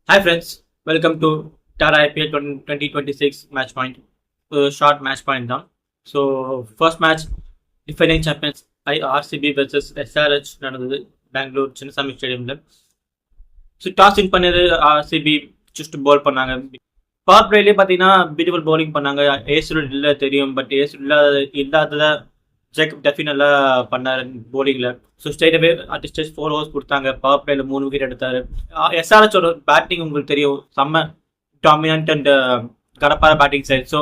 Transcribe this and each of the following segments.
Hi friends, welcome to Tara IPL 2026 match point. Short match point down. So first match, defending champions RCB versus SRH நடந்தது பெங்களூர் சின்னசாமி ஸ்டேடியம்ல. So toss win பண்ணது RCB choose to bowl பண்ணாங்க. Power பிளேலேயே பார்த்தீங்கன்னா beautiful bowling பண்ணாங்க. ஏசுல் இல்லை தெரியும், but ஏசுல் இல்லாதத ஜேக்கப் டஃபி நல்லா பண்ணார் போலிங்கில். ஸோ ஸ்ட்ரைட்டாகவே அட்லீஸ்ட் 4 ஓவர்ஸ் கொடுத்தாங்க. பவர் பிளேயில் 3 விக்கெட் எடுத்தார். எஸ்ஆர்எச்சோட பேட்டிங் உங்களுக்கு தெரியும், செம்ம டாமினன்ட் அண்ட் கடப்பார பேட்டிங் சைட். ஸோ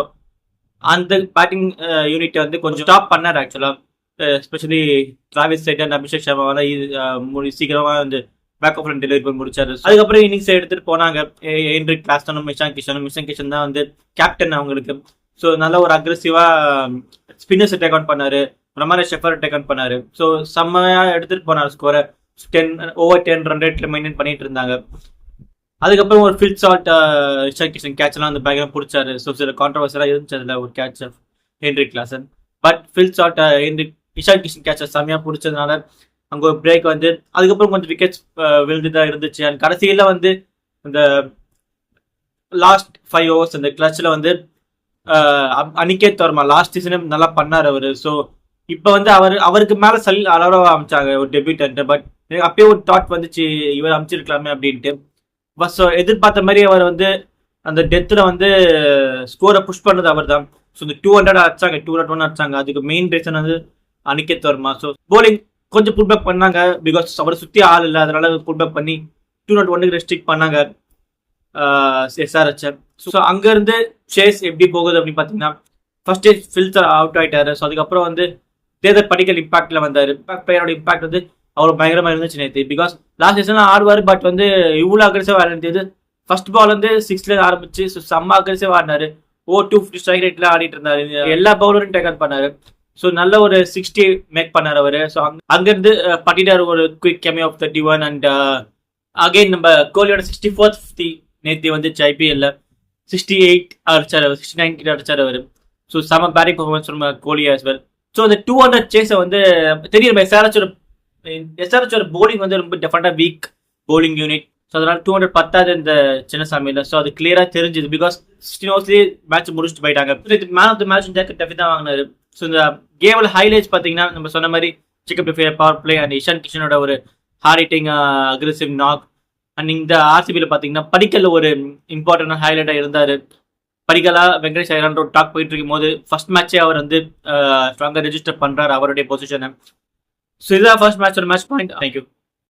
அந்த பேட்டிங் யூனிட்டை வந்து கொஞ்சம் ஸ்டாப் பண்ணார் ஆக்சுவலாக. Especially Travis side and Abhishek Sharma வந்து சீக்கிரமாக வந்து பேக் ஆஃப் டெலிவரி பண்ணி முடிச்சாரு. அதுக்கப்புறம் இன்னிங்ஸ் எடுத்துட்டு போனாங்க. ஹென்ரிக் கிளாஸ்டனும் மிஷான் கிஷன் தான் வந்து கேப்டன் அவங்களுக்கு. ஸோ நல்ல ஒரு அக்ரெசிவா ஸ்பின்னர்ஸ் டேக் அவுட் பண்ணாரு, ரமாரி ஷெஃபர் டேக் அவுட் பண்ணாரு. ஸோ செம்மையா எடுத்துட்டு போனார் ஸ்கோரை. 10 ரன் ரேட்ல மெயின்டைன் பண்ணிட்டு இருந்தாங்க. அதுக்கப்புறம் ஒரு ஃபில் ஷாட் இஷான் கிஷன் கேட்ச்லாம் அந்த பேக்லாம் பிடிச்சாரு. ஸோ சில கான்ட்ரவர்சியெல்லாம் இருந்துச்சு அதில் ஒரு catch of Heinrich Klaasen. But Phil Salt Ishan Kishan கேட்சை செம்மையா பிடிச்சதுனால அங்கே ஒரு பிரேக் வந்து அதுக்கப்புறம் கொஞ்சம் விக்கெட்ஸ் விழுந்து தான் இருந்துச்சு. அண்ட் கடைசியில் வந்து இந்த லாஸ்ட் 5 ஓவர்ஸ் அந்த கிளச்சில் வந்து அனிகேத் வர்மா லாஸ்ட் சீசனே நல்லா பண்ணார் அவர். ஸோ இப்போ வந்து அவருக்கு மேலே அளவா அமைச்சாங்க ஒரு டெபியூட்டன்ட். பட் அப்பயே ஒரு தாட் வந்துச்சு, இவர் அமைச்சிருக்கலாமே அப்படின்ட்டு. பட் ஸோ எதிர்பார்த்த மாதிரி அவர் வந்து அந்த டெத்தில் வந்து ஸ்கோரை புஷ் பண்ணது அவர் தான். ஸோ இந்த 200 அடிச்சாங்க, 201 அடிச்சாங்க. அதுக்கு மெயின் ரீசன் வந்து அனிகேத் வர்மா. ஸோ போலிங் கொஞ்சம் புல் பேக் பண்ணாங்க, பிகாஸ் அவரை சுற்றி ஆள் இல்லை, அதனால புல் பேக் பண்ணி 201 ரெஸ்ட்ரிக்ட் பண்ணாங்க எஸ்ஆர்எச். ஸோ அங்கேருந்து சேஸ் எப்படி போகுது அப்படின்னு பார்த்தீங்கன்னா, ஃபர்ஸ்ட் ஃபில்டர் அவுட் ஆயிட்டாரு. ஸோ அதுக்கப்புறம் வந்து தேர்தல் படிக்கல் இம்பாக்ட்ல வந்தார். பிளேயரோட இம்பாக்ட் வந்து அவர் பயங்கரமாக இருந்துச்சு நேற்று. பிகாஸ் லாஸ்ட் சீசன்லாம் ஆடுவார், பட் வந்து இவ்வளோ அக்ரெசிவாக ஆடினது ஃபர்ஸ்ட் பால் வந்து 6ல ஆரம்பிச்சு. ஸோ செம்ம அக்ரெசிவாக ஆடினாரு. 250 ஸ்ட்ரைக் ரேட்ல ஆடிட்டு இருந்தாரு. எல்லா பவுலரும் டேக் அவுட் பண்ணாரு. ஸோ நல்ல ஒரு 60 மேக் பண்ணார் அவர். ஸோ அங்கேருந்து பட்டிட்டார் ஒரு quick cameo of 31. And again நம்ம கோலியோட 64th 50 நேற்று வந்துச்சு ஐபிஎல்ல. 68 அடிச்சார் அவர், 69 கிட்ட அடிச்சார் அவர். ஸோ செம பேட்டிங் பர்ஃபார்மன்ஸ் நம்ம கோலி ஆஸ் வெல். ஸோ அந்த 200 சேஸை வந்து தெரியும் எஸ்ஆர்எச்சோட போலிங் வந்து ரொம்ப டெஃபரெண்டாக வீக் போலிங் யூனிட். ஸோ அதனால 200 பத்தாது இந்த சின்னசாமியில். ஸோ அது கிளியராக தெரிஞ்சுது. பிகாஸ் 16 ஓவர்ஸ்லேயே மேட்ச் முடிச்சுட்டு போயிட்டாங்க. Man of the match Jacob Duffy தான் வாங்கினாரு. ஸோ இந்த கேமில் ஹைலைட்ஸ் பார்த்தீங்கன்னா நம்ம சொன்ன மாதிரி Jacob Duffy power play and Ishan கிஷனோட ஒரு hard hitting aggressive knock. And இந்த ஆர்சிபியில் பார்த்தீங்கன்னா படிக்கல்ல ஒரு இம்பார்ட்டன்ட் ஹைலைட்டாக இருந்தார். படிக்கலா வெங்கடேஷ் ஐயரான்ற ஒரு டாக் போயிட்டு இருக்கும் போது ஃபர்ஸ்ட் மேட்சே அவர் வந்து ஸ்ட்ராங்காக ரெஜிஸ்டர் பண்ணுறாரு அவருடைய பொசிஷனை. ஸோ இதுதான் ஃபர்ஸ்ட் மேட்சோட மேட்ச் பாயிண்ட். தேங்க்யூ.